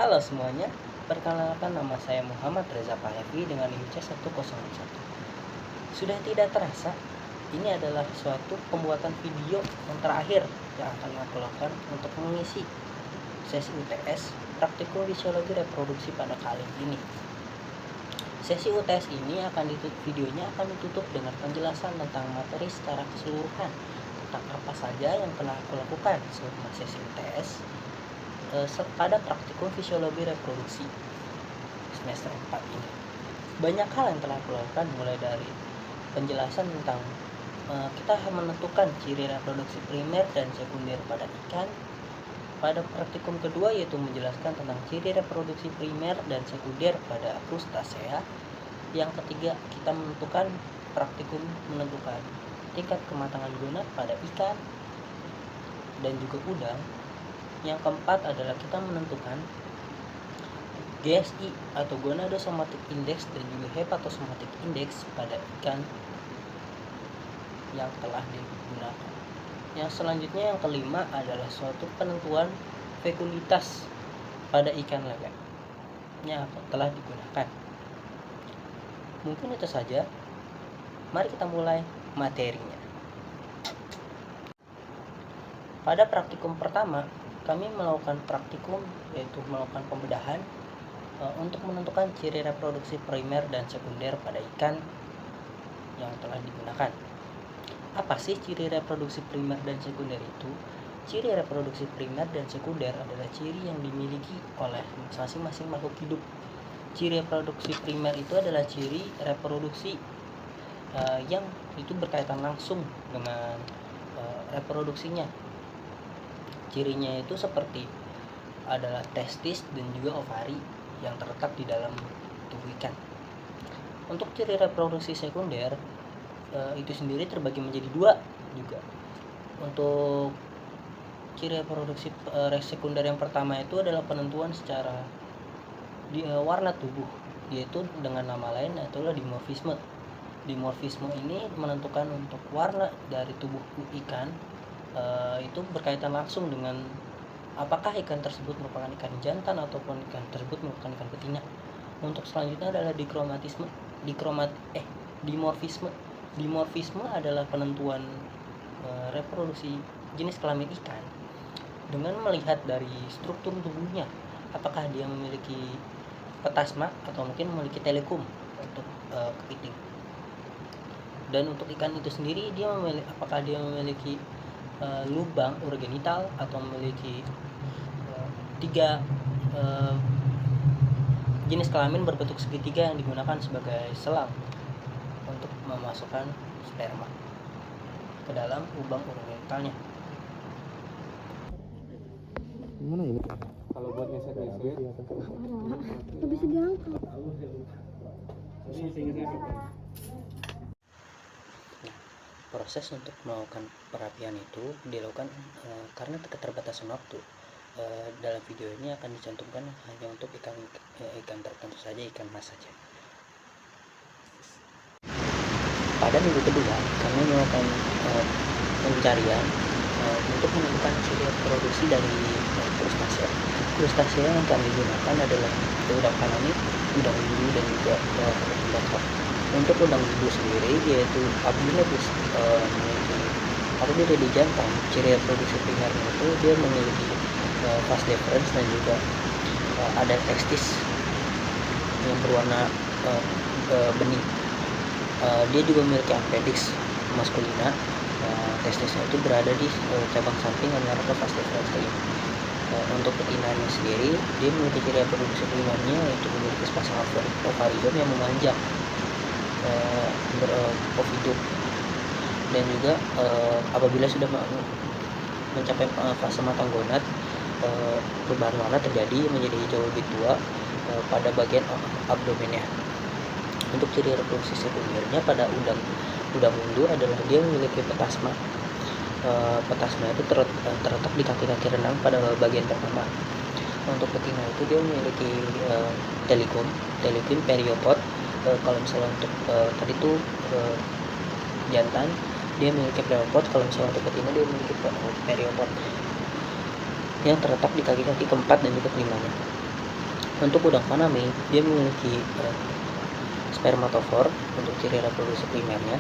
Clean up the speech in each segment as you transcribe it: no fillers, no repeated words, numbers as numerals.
Halo semuanya, perkenalkan nama saya Muhammad Reza Pahlevi dengan NIM C101. Sudah tidak terasa, ini adalah suatu pembuatan video yang terakhir yang akan aku lakukan untuk mengisi sesi UTS Praktikum Fisiologi Reproduksi pada kali ini. Sesi UTS ini videonya akan ditutup dengan penjelasan tentang materi secara keseluruhan tentang apa saja yang telah aku lakukan selama sesi UTS pada praktikum fisiologi reproduksi semester 4 ini. Banyak hal yang telah aku lakukan, mulai dari penjelasan tentang kita menentukan ciri reproduksi primer dan sekunder pada ikan. Pada praktikum kedua yaitu menjelaskan tentang ciri reproduksi primer dan sekunder pada krustasea. Yang ketiga kita menentukan menentukan tingkat kematangan gonad pada ikan dan juga udang. Yang keempat adalah kita menentukan GSI atau gonadosomatic index dan juga hepatosomatic index pada ikan yang telah digunakan. Yang selanjutnya yang kelima adalah suatu penentuan fekulitas pada ikan lele yang telah digunakan. Mungkin itu saja. Mari kita mulai materinya. Pada praktikum pertama kami melakukan praktikum yaitu melakukan pembedahan untuk menentukan ciri reproduksi primer dan sekunder pada ikan yang telah digunakan. Apa sih ciri reproduksi primer dan sekunder itu? Ciri reproduksi primer dan sekunder adalah ciri yang dimiliki oleh masing-masing makhluk hidup. Ciri reproduksi primer itu adalah ciri reproduksi yang itu berkaitan langsung dengan reproduksinya. Cirinya itu seperti adalah testis dan juga ovari yang terletak di dalam tubuh ikan. Untuk ciri reproduksi sekunder itu sendiri terbagi menjadi dua juga. Untuk ciri reproduksi sekunder yang pertama itu adalah penentuan secara warna tubuh, yaitu dengan nama lain adalah dimorfisme. Dimorfisme ini menentukan untuk warna dari tubuh ikan. Itu berkaitan langsung dengan apakah ikan tersebut merupakan ikan jantan ataupun ikan tersebut merupakan ikan betina. Untuk selanjutnya adalah dimorfisme. Dimorfisme adalah penentuan reproduksi jenis kelamin ikan dengan melihat dari struktur tubuhnya, apakah dia memiliki petasma atau mungkin memiliki telekum untuk kepiting. Dan untuk ikan itu sendiri apakah dia memiliki lubang urogenital atau memiliki tiga jenis kelamin berbentuk segitiga yang digunakan sebagai selang untuk memasukkan sperma ke dalam lubang urogenitalnya. Gimana ini? Kalau buat ngeset-ngeset Nggak bisa diangkat. Proses untuk melakukan perapian itu dilakukan karena keterbatasan waktu. Dalam video ini akan dicantumkan hanya untuk ikan tertentu saja, ikan mas saja. Pada minggu kedua kami melakukan pencarian untuk menemukan ciri reproduksi dari krustasea. Krustasea yang kami gunakan adalah udang faname, udang biru dan juga udang bakar. Untuk udang biru sendiri yaitu apabila di jantan, ciri reproduksi primernya itu dia memiliki vas deferens dan juga ada testis yang berwarna bening. Dia juga memiliki appendix maskulina. Testisnya itu berada di cabang samping antara vas deferens ini. Untuk betinanya sendiri dia memiliki ciri reproduksi primernya yaitu memiliki sepasang ovarium yang memanjang berovidum, dan juga apabila sudah mencapai fase matang gonad, perubahan warna terjadi menjadi hijau lebih tua pada bagian abdomennya. Untuk ciri reproduksi sekundernya pada udang mundur adalah dia memiliki petasma. Petasma itu terletak di kaki-kaki renang pada bagian pertama. Untuk betina itu dia memiliki telekum periopod. Kalau misalnya untuk tadi itu jantan dia memiliki periopod, kalau misalnya untuk betina dia memiliki periopod yang terletak di kaki-kaki keempat dan juga kelimanya. Untuk udang faname dia memiliki spermatofor untuk ciri reproduksi primernya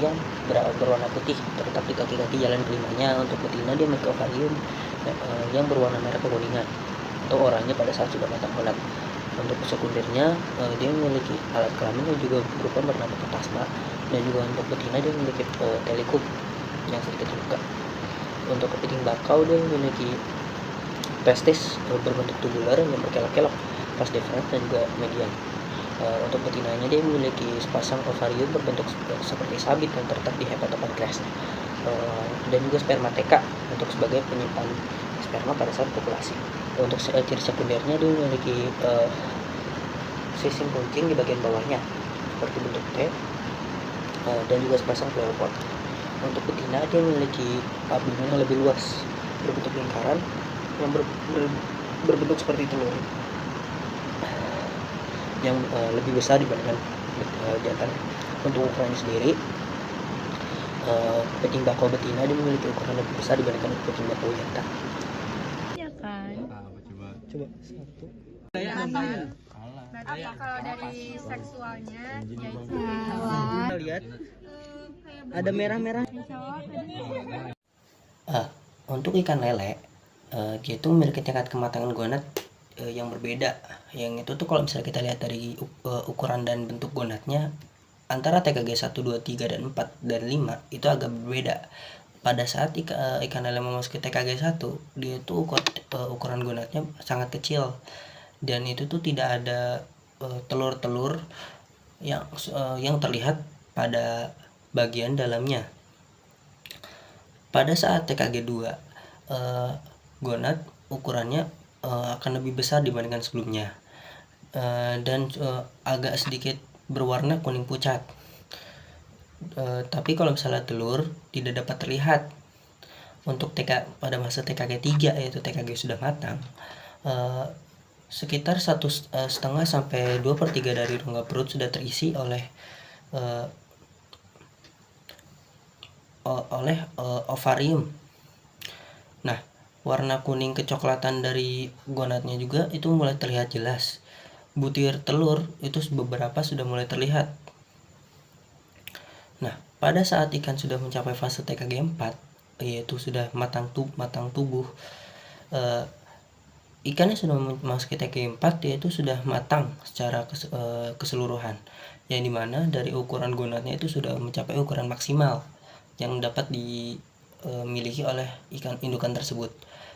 yang berwarna putih terletak di kaki-kaki jalan kelimanya. Untuk betina dia memiliki ovarium yang berwarna merah kekuningan atau oranye pada saat sudah matang bulat. Untuk sekundernya dia memiliki alat kelamin yang juga berupa bernama plasma, dan juga untuk betina dia memiliki telikum yang sedikit terbuka. Untuk kepiting bakau dia memiliki testis berbentuk tubular yang berkelok-kelok pas deferens dan juga median. Untuk betinanya dia memiliki sepasang ovarium berbentuk seperti sabit yang terletak di hepatopankreas, dan juga spermateka untuk sebagai penyimpan sperma pada saat kopulasi. Untuk ciri sekundernya dia memiliki sising kuncing di bagian bawahnya seperti bentuk T, dan juga sepasang pleropod. Untuk betina dia memiliki abdomen yang lebih luas berbentuk lingkaran yang berbentuk seperti telur yang lebih besar dibandingkan jantan. Untuk ukurannya sendiri, kepiting bakau betina dia memiliki ukuran lebih besar dibandingkan kepiting bakau jantan. Ya kan? Coba satu. Apa kalau dari seksualnya yaitu Kita lihat ada merah-merah. Untuk ikan lele, dia itu memiliki tingkat kematangan gonad yang berbeda. Yang itu tuh kalau misalnya kita lihat dari ukuran dan bentuk gonadnya, antara TKG 1, 2, 3, dan 4, dan 5 itu agak berbeda. Pada saat ikan lele memasuki TKG 1, dia tuh ukuran gonadnya sangat kecil, dan itu tuh tidak ada telur-telur yang terlihat pada bagian dalamnya. Pada saat TKG 2, gonad ukurannya akan lebih besar dibandingkan sebelumnya, dan agak sedikit berwarna kuning pucat. Tapi kalau misalnya telur tidak dapat terlihat. Untuk pada masa TKG 3 yaitu TKG sudah matang, sekitar 1,5 sampai 2/3 dari rongga perut sudah terisi oleh ovarium. Nah, warna kuning kecoklatan dari gonadnya juga itu mulai terlihat jelas. Butir telur itu beberapa sudah mulai terlihat. Nah, pada saat ikan sudah mencapai fase TKG 4, yaitu sudah matang tubuh, ikannya sudah memasuki TKG 4, yaitu sudah matang secara keseluruhan, yang dimana dari ukuran gonadnya itu sudah mencapai ukuran maksimal yang dapat dimiliki oleh ikan indukan tersebut.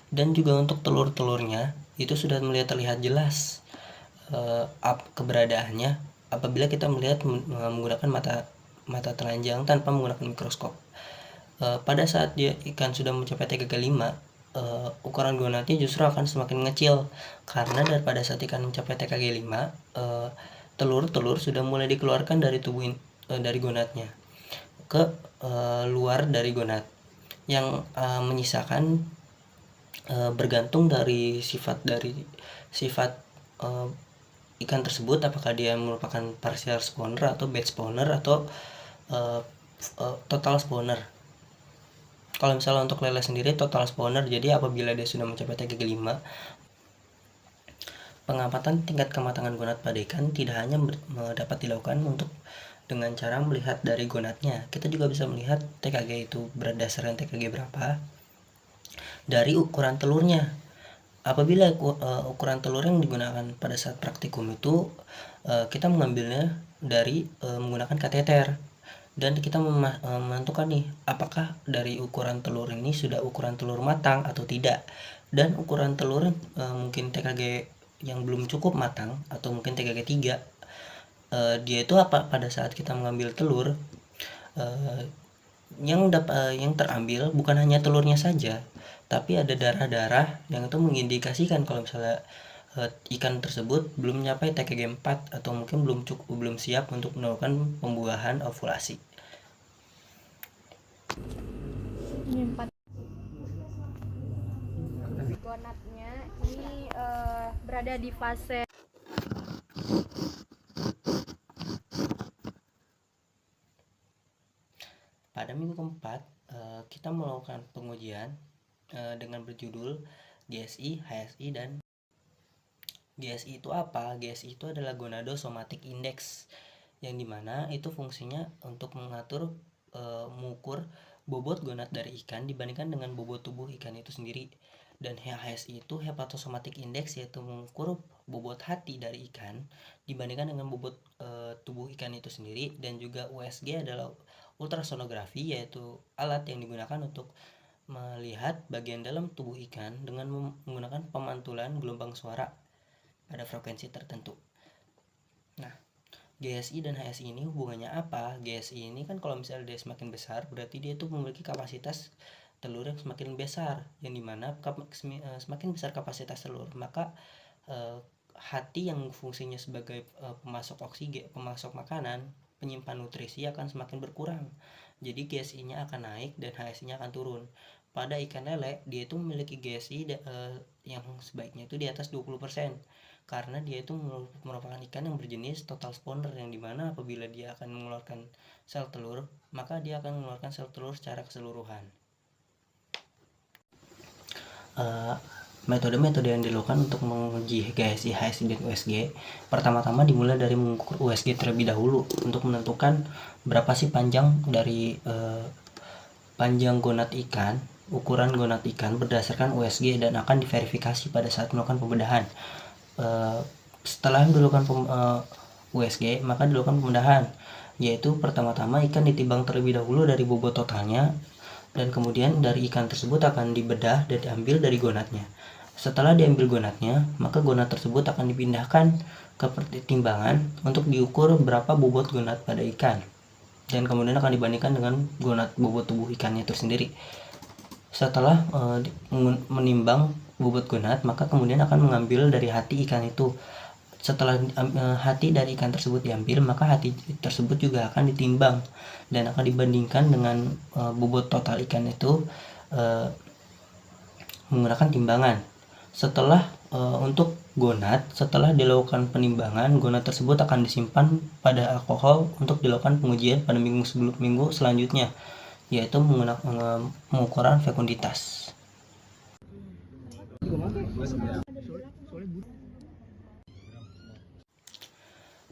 Dan juga untuk telur-telurnya itu sudah terlihat jelas keberadaannya apabila kita melihat menggunakan mata telanjang tanpa menggunakan mikroskop. Pada saat ikan sudah mencapai TKG 5, ukuran gonadnya justru akan semakin mengecil, karena pada saat ikan mencapai TKG 5, telur-telur sudah mulai dikeluarkan dari dari gonadnya ke luar dari gonad, yang menyisakan bergantung dari sifat ikan tersebut, apakah dia merupakan partial spawner atau bed spawner atau total spawner. Kalau misalnya untuk lele sendiri total spawner, jadi apabila dia sudah mencapai TKG 5, pengamatan tingkat kematangan gonad pada ikan tidak hanya dapat dilakukan dengan cara melihat dari gonadnya. Kita juga bisa melihat TKG itu berdasarkan TKG berapa dari ukuran telurnya. Apabila ukuran telur yang digunakan pada saat praktikum itu, kita mengambilnya dari menggunakan kateter, dan kita menentukan nih apakah dari ukuran telur ini sudah ukuran telur matang atau tidak. Dan ukuran telur mungkin TKG yang belum cukup matang atau mungkin TKG 3, dia itu pada saat kita mengambil telur, yang terambil bukan hanya telurnya saja, tapi ada darah-darah yang itu mengindikasikan kalau misalnya ikan tersebut belum mencapai TKG 4 atau mungkin belum siap untuk melakukan pembuahan ovulasi. gonadnya ini berada di fase Pada minggu keempat, kita melakukan pengujian dengan berjudul GSI, HSI, dan GSI itu apa? GSI itu adalah Gonadosomatic Index, yang dimana itu fungsinya untuk mengatur mengukur bobot gonad dari ikan dibandingkan dengan bobot tubuh ikan itu sendiri. Dan HSI itu Hepatosomatic Index, yaitu mengukur bobot hati dari ikan dibandingkan dengan bobot tubuh ikan itu sendiri. Dan juga USG adalah ultrasonografi, yaitu alat yang digunakan untuk melihat bagian dalam tubuh ikan dengan menggunakan pemantulan gelombang suara pada frekuensi tertentu. Nah, GSI dan HSI ini hubungannya apa? GSI ini kan kalau misalnya dia semakin besar, berarti dia itu memiliki kapasitas telur yang semakin besar, yang dimana semakin besar kapasitas telur, maka hati yang fungsinya sebagai pemasok oksigen, pemasok makanan, penyimpan nutrisi akan semakin berkurang. Jadi GSI-nya akan naik dan HSI-nya akan turun. Pada ikan lele, dia itu memiliki GSI yang sebaiknya itu di atas 20%, karena dia itu merupakan ikan yang berjenis total spawner, yang dimana apabila dia akan mengeluarkan sel telur, maka dia akan mengeluarkan sel telur secara keseluruhan. Metode-metode yang dilakukan untuk menguji GSI, HSI, dan USG, pertama-tama dimulai dari mengukur USG terlebih dahulu untuk menentukan berapa sih panjang dari panjang gonad ikan, ukuran gonad ikan berdasarkan USG, dan akan diverifikasi pada saat melakukan pembedahan. Setelah dilakukan USG, maka dilakukan pembedahan, yaitu pertama-tama ikan ditimbang terlebih dahulu dari bobot totalnya, dan kemudian dari ikan tersebut akan dibedah dan diambil dari gonadnya. Setelah diambil gonadnya, maka gonad tersebut akan dipindahkan ke timbangan untuk diukur berapa bobot gonad pada ikan, dan kemudian akan dibandingkan dengan gonad bobot tubuh ikannya itu sendiri. Setelah menimbang bobot gonad, maka kemudian akan mengambil dari hati ikan itu. Setelah hati dari ikan tersebut diambil, maka hati tersebut juga akan ditimbang dan akan dibandingkan dengan bobot total ikan itu menggunakan timbangan. Setelah untuk gonad, setelah dilakukan penimbangan, gonad tersebut akan disimpan pada alkohol untuk dilakukan pengujian pada minggu selanjutnya, yaitu menggunakan pengukuran fekunditas.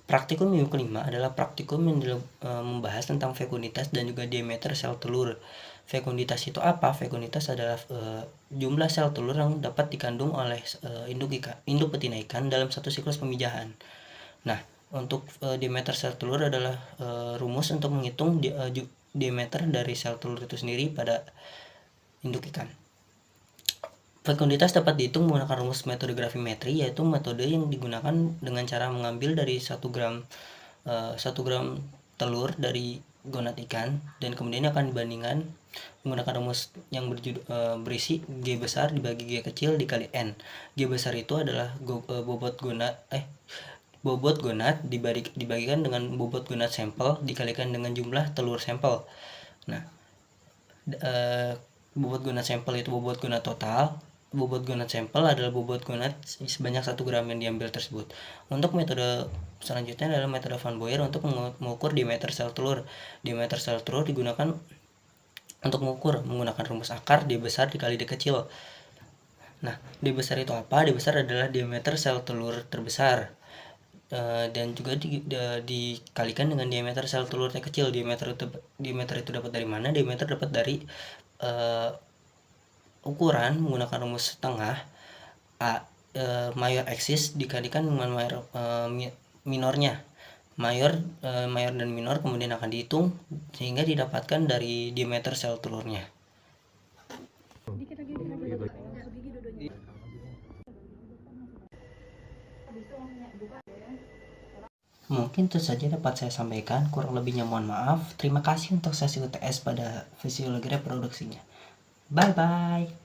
Praktikum minggu kelima adalah praktikum yang membahas tentang fekunditas dan juga diameter sel telur. Fekunditas itu apa? Fekunditas adalah jumlah sel telur yang dapat dikandung oleh induk betina ikan dalam satu siklus pemijahan. Nah, untuk diameter sel telur adalah rumus untuk menghitung diameter dari sel telur itu sendiri pada induk ikan. Fekunditas dapat dihitung menggunakan rumus metode gravimetri, yaitu metode yang digunakan dengan cara mengambil dari 1 gram telur dari gonad ikan, dan kemudian akan dibandingkan menggunakan rumus yang berisi G besar dibagi G kecil dikali N. G besar itu adalah bobot gonad dibagikan dengan bobot gonad sampel dikalikan dengan jumlah telur sampel. Nah, bobot gonad sampel itu bobot gonad total. Bobot gonad sampel adalah bobot gonad sebanyak 1 gram yang diambil tersebut. Untuk metode selanjutnya adalah metode Van Boyer untuk mengukur diameter sel telur. Diameter sel telur digunakan untuk mengukur menggunakan rumus akar D besar dikali D kecil. Nah, D besar itu apa? D besar adalah diameter sel telur terbesar, dan juga dikalikan dengan diameter sel telur T kecil. Diameter itu dapat dari mana? Diameter dapat dari ukuran menggunakan rumus setengah mayor aksis dikalikan dengan mayor minornya. Mayor dan minor kemudian akan dihitung sehingga didapatkan dari diameter sel telurnya. Mungkin itu saja dapat saya sampaikan, kurang lebihnya mohon maaf. Terima kasih untuk sesi UTS pada fisiologi reproduksinya. Bye bye.